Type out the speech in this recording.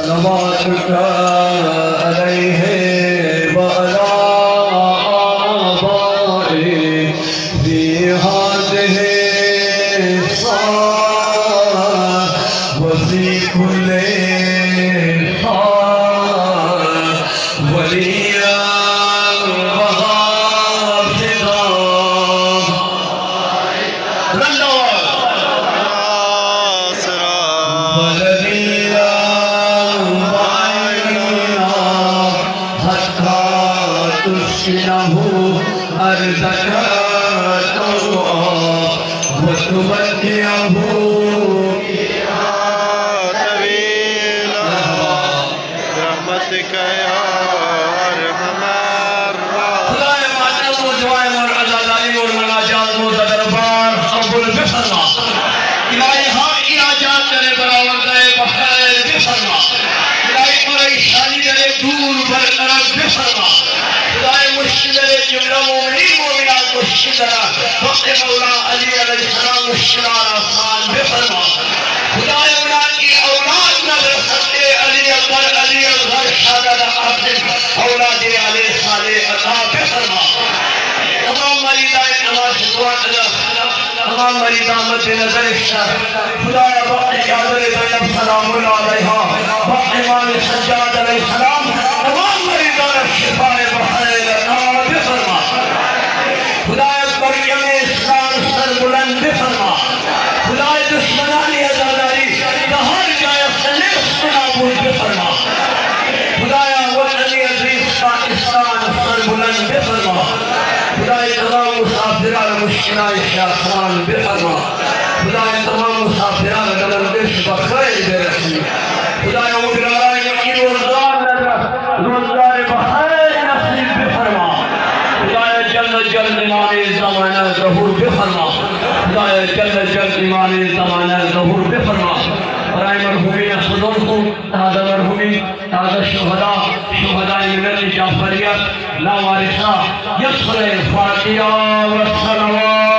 صلواتك عليه وعلى آبائه في هذه الساعة وفي كل حال وليا وحافظا ونبيا وعينا حتى تسكنه أرضك طوعا وتمتعه برحمتك يا ارحم الراحمين. خدائے معتز و جوائم اور عزاداری اور مناجات و دربار قبول بفرما. الہی حق اعجاز کرے براوردہ بخیر بفرما. الہی پریشانی کرے دور برقرار بفرما. خدائے مشکل جملہ مومنین مومنات مشکل وقت مولا علی علیہ السلام مشکلات آسان بفرما. خدائے اولاد کی اولاد نظر سکتے علی اکبر علی اصغر شہزادہ قاسم اولاد علی صالح عطا بفرما. تمام مریضان نماز دعا تمام مریضان مد نظر الشر خدایا وقت حاضر زینب سلام اللہ علیہا وقت امام سجاد علیہ السلام تمام مریضان شفاء بخیر عطا بفرما. خدایا مریم اسلام سر بلند بفرما. خدایا دشمنان عزاداری ہر جائے سلیم نابود بفرما. خدایا والنبی عزیز پاکستان سر بلند بفرما. خدایا تمام مسافران مشکلات شاخان بفرما. خدایا تمام مسافران دلندش بخیر برسی. خدایا مقراران یقین روزدار بخیر نصیب بفرما. خدایا جلد ایمان زمانہ ظہور بفرما. خدایا جلد ایمان زمانہ ظہور بفرما. برائے مرحومین خدون کو تازہ مرحومین تازہ شہداء ملت جعفریت لا وارثہ یسر فاتحہ و السلام